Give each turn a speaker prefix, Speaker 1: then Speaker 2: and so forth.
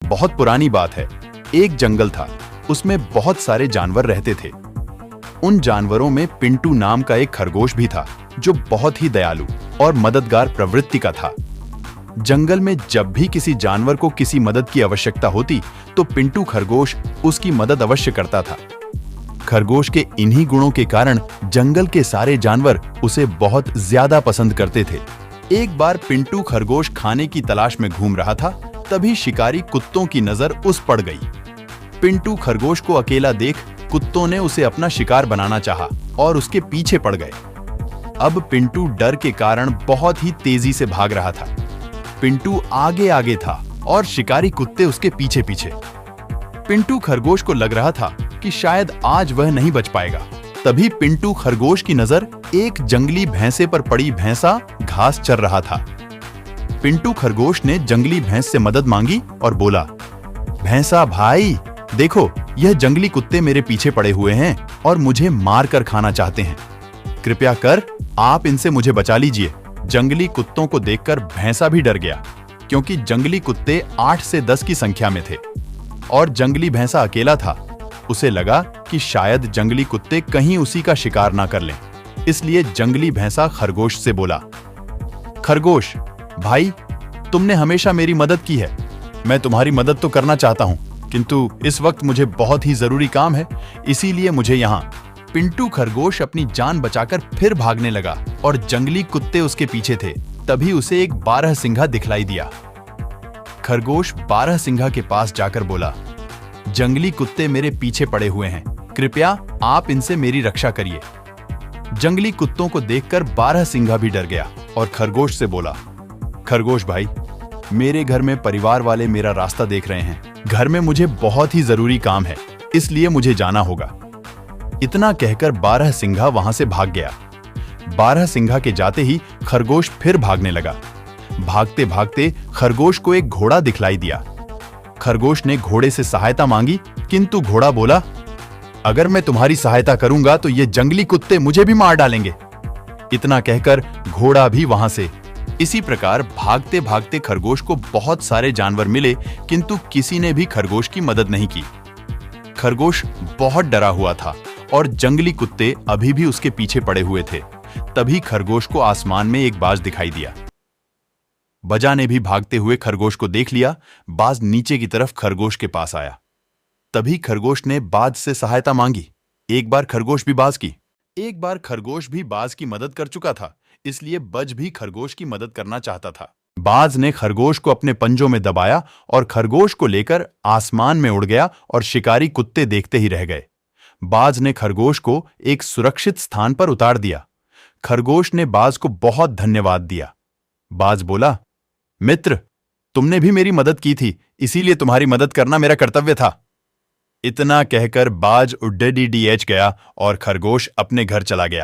Speaker 1: बहुत पुरानी बात है। एक जंगल था, उसमें बहुत सारे जानवर रहते थे। उन जानवरों में पिंटू नाम का एक खरगोश भी था, जो बहुत ही दयालु और मददगार प्रवृत्ति का था। जंगल में जब भी किसी जानवर को किसी मदद की आवश्यकता होती, तो पिंटू खरगोश उसकी मदद अवश्य करता था। खरगोश के इन्हीं गुणों के कारण जंगल के सारे जानवर उसे बहुत ज्यादा पसंद करते थे। एक बार पिंटू खरगोश खाने की तलाश में घूम रहा था, तभी शिकारी कुत्तों की नजर उस पड़ गई। पिंटू खरगोश को अकेला देख कुत्तों ने उसे अपना शिकार बनाना चाहा और उसके पीछे पड़ गए। अब पिंटू डर के कारण बहुत ही तेजी से भाग रहा था। पिंटू आगे आगे था और शिकारी कुत्ते उसके पीछे पीछे। पिंटू खरगोश को लग रहा था कि शायद आज वह नहीं बच पाएगा। तभी पिंटू खरगोश की नजर एक जंगली भैंसे पर पड़ी। भैंसा घास चर रहा था। पिंटू खरगोश ने जंगली भैंस से मदद मांगी और बोला, भैंसा भाई, देखो यह जंगली कुत्ते मेरे पीछे पड़े हुए हैं और मुझे मार कर खाना चाहते हैं। कृपया कर आप इनसे मुझे बचा लीजिए। जंगली कुत्तों को देखकर भैंसा भी डर गया, क्योंकि जंगली कुत्ते 8 से 10 की संख्या में थे और जंगली भैंसा अकेला था। उसे लगा कि शायद जंगली कुत्ते कहीं उसी का शिकार ना कर लें। इसलिए जंगली भैंसा खरगोश से बोला, खरगोश भाई, तुमने हमेशा मेरी मदद की है। मैं तुम्हारी मदद तो करना चाहता हूं, किंतु इस वक्त मुझे बहुत ही जरूरी काम है, इसीलिए मुझे यहाँ। पिंटू खरगोश अपनी जान बचाकर फिर भागने लगा और जंगली कुत्ते उसके पीछे थे। तभी उसे एक बारहसिंघा दिखलाई दिया। खरगोश बारहसिंघा के पास जाकर बोला, जंगली कुत्ते मेरे पीछे पड़े हुए हैं, कृपया आप इनसे मेरी रक्षा करिए। जंगली कुत्तों को देखकर बारहसिंघा भी डर गया और खरगोश से बोला, खरगोश भाई, मेरे घर में परिवार वाले मेरा रास्ता देख रहे हैं। घर में मुझे बहुत ही जरूरी काम है, इसलिए मुझे जाना होगा। इतना कहकर बारहसिंघा वहां से भाग गया। बारहसिंघा के जाते ही खरगोश फिर भागने लगा। भागते भागते खरगोश को एक घोड़ा दिखलाई दिया। खरगोश ने घोड़े से सहायता मांगी, किंतु घोड़ा बोला, अगर मैं तुम्हारी सहायता करूंगा तो ये जंगली कुत्ते मुझे भी मार डालेंगे। इतना कहकर घोड़ा भी वहां से। इसी प्रकार भागते भागते खरगोश को बहुत सारे जानवर मिले, किंतु किसी ने भी खरगोश की मदद नहीं की। खरगोश बहुत डरा हुआ था और जंगली कुत्ते अभी भी उसके पीछे पड़े हुए थे। तभी खरगोश को आसमान में एक बाज दिखाई दिया। बजा ने भी भागते हुए खरगोश को देख लिया। बाज नीचे की तरफ खरगोश के पास आया। तभी खरगोश ने बाज से सहायता मांगी। एक बार खरगोश भी बाज की। एक बार खरगोश भी बाज की मदद कर चुका था, इसलिए बज भी खरगोश की मदद करना चाहता था। बाज ने खरगोश को अपने पंजों में दबाया और खरगोश को लेकर आसमान में उड़ गया और शिकारी कुत्ते देखते ही रह गए। बाज ने खरगोश को एक सुरक्षित स्थान पर उतार दिया। खरगोश ने बाज को बहुत धन्यवाद दिया। बाज बोला, मित्र, तुमने भी मेरी मदद की थी, इसीलिए तुम्हारी मदद करना मेरा कर्तव्य था। इतना कहकर बाज उड्डीडीएच गया और खरगोश अपने घर चला गया।